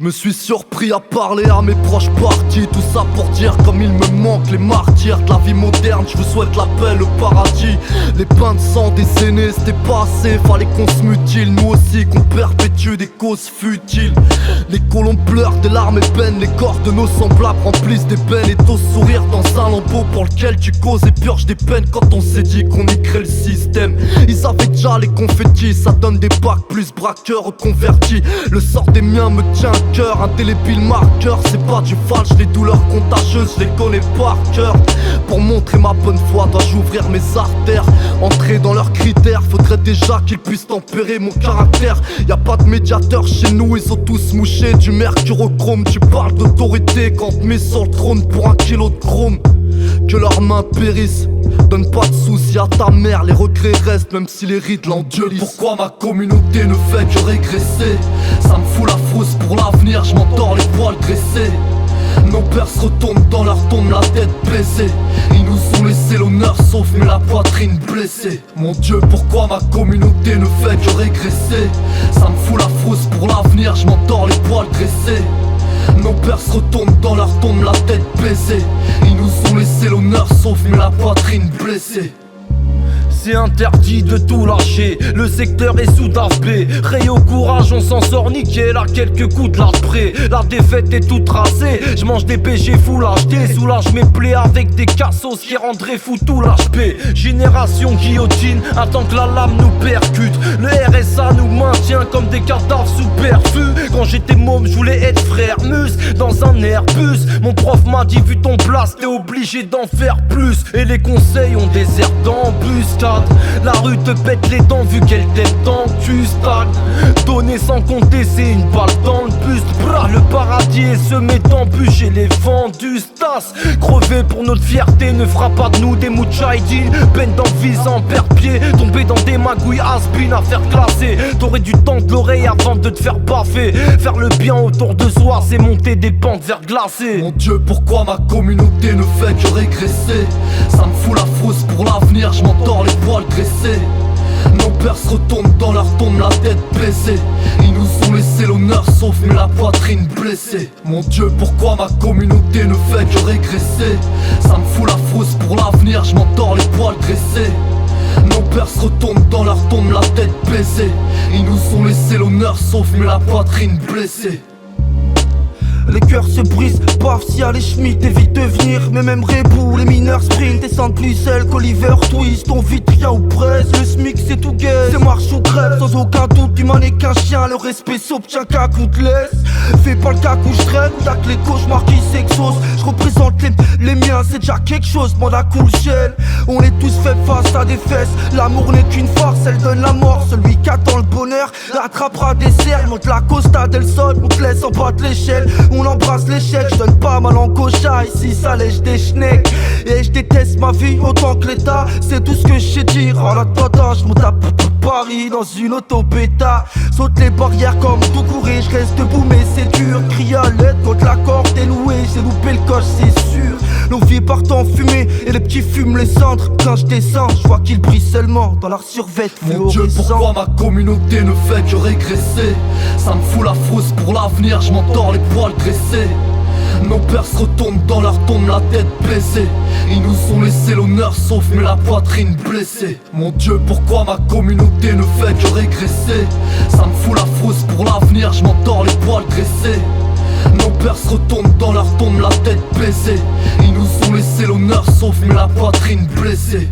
Je me suis surpris à parler à mes proches partis. Tout ça pour dire comme il me manque les martyrs de la vie moderne. Je vous souhaite la paix, le paradis. Les bains de sang des aînés c'était pas assez. Fallait qu'on se mutile, nous aussi qu'on perpétue des causes futiles. Les colons pleurent des larmes et peines. Les corps de nos semblables remplissent des peines. Et t'oses sourire dans un lambeau pour lequel tu causes et purges des peines. Quand on s'est dit qu'on y crée le système, ils avaient déjà les confettis. Ça donne des bacs plus braqueurs reconvertis. Le sort des miens me tient à cœur, indélébile marqueur. C'est pas du falche, les douleurs contagieuses, je les connais par cœur. Pour montrer ma bonne foi, dois-je ouvrir mes artères. Entrer dans leurs critères, faudrait déjà qu'ils puissent tempérer mon caractère. Y'a pas de médiateur chez nous, ils ont tous mouché du mercurochrome. Tu parles d'autorité quand te mets sur le trône pour 1 kilo de chrome. Que leurs mains périssent, donne pas de soucis à ta mère. Les regrets restent même si les rides l'endurent. Pourquoi ma communauté ne fait que régresser? Ça me fout la frousse pour l'avenir, je m'endors les poils dressés. Nos pères se retournent dans leur tombe, la tête baissée. Ils nous ont laissé l'honneur sauf mais la poitrine blessée. Mon Dieu, pourquoi ma communauté ne fait que régresser? Ça me fout la frousse pour l'avenir, je m'endors les poils dressés. Nos pères se retournent dans leur tombe, la tête baissée. Ils nous ont laissé l'honneur sauf mais la poitrine blessée. C'est interdit de tout lâcher, le secteur est sous DAFB. Ray au courage, on s'en sort nickel à quelques coups de l'âge près. La défaite est toute tracée, je mange des PG full HD. Soulage mes plaies avec des cassos qui rendraient fou tout l'HP. Génération guillotine, attend que la lame nous percute. Le RSA nous maintient comme des cadavres sous perfus. Quand j'étais môme, je voulais être frère Mus dans un Airbus. Mon prof m'a dit vu ton place, t'es obligé d'en faire plus. Et les conseils ont des airs d'embuscade. La rue te pète les dents vu qu'elle t'aime tant que tu stagnes. Donner sans compter c'est une balle dans le buste. Bras, le paradis est semé d'embûches et les vendus stas. Crever pour notre fierté ne fera pas de nous des moudjahidines. Peine dans le visant, perdre pied, tomber dans des magouilles has-been à faire classer. T'aurais du temps de l'oreille avant de te faire baffer. Faire le bien autour de soi c'est monter des pentes vers glacées. Mon Dieu, pourquoi ma communauté ne fait que régresser? Ça me fout la frousse pour l'avenir, je m'endors les poils dressés. Nos pères se retournent dans leur tombe, la tête baissée. Ils nous ont laissé l'honneur sauf mais la poitrine blessée. Mon Dieu, pourquoi ma communauté ne fait que régresser? Ça me fout la frousse pour l'avenir, je m'endors les poils dressés. Nos pères se retournent dans leur tombe, la tête baissée. Ils nous ont laissé l'honneur sauf mais la poitrine blessée. Les cœurs se brisent, paf si y'a les Schmitt, évite de venir. Mais même Rebou, les mineurs sprint, descendent plus seuls qu'Oliver Twist. On vit rien ou presque, le SMIC c'est tout gay. C'est marche ou crève, sans aucun doute, l'humain n'est qu'un chien. Le respect s'obtient qu'à coup de laisse. Fais pas le cas où je traîne, y'a que les cauchemars qui s'exaucent. Je représente les miens, c'est déjà quelque chose, bande à cool shell. On est tous faits face à des fesses, l'amour n'est qu'une farce, elle donne la mort. Celui qui attend le bonheur, attrapera des cerfs. Monte la costa del sol, on te laisse en bas de l'échelle. On embrasse l'échec, je donne pas ma langue au chat. Ici ça lèche des schnecks. Et je déteste ma vie autant que l'état. C'est tout ce que je sais dire. En attendant je monte à Paris dans une auto-bêta. Saute les barrières comme tout courir. Je reste debout mais c'est dur. Crie à l'aide quand la corde est louée. J'ai loupé le coche c'est sûr. Nos vies partent en fumée et les petits fument les cendres. Quand je descends je vois qu'ils brillent seulement dans leur survêt fluorescent. Mon Dieu, pourquoi ma communauté ne fait que régresser? Ça me fout la frousse pour l'avenir, je m'endors les poils dressés. Nos pères se retournent dans leur tombe, la tête baissée. Ils nous ont laissé l'honneur sauf mais la poitrine blessée. Mon Dieu, pourquoi ma communauté ne fait que régresser? Ça me fout la frousse pour l'avenir, je m'endors les poils dressés. Nos pères se retournent dans leur tombe, la tête baissée. Ils nous ont laissé l'honneur sauf mais la poitrine blessée.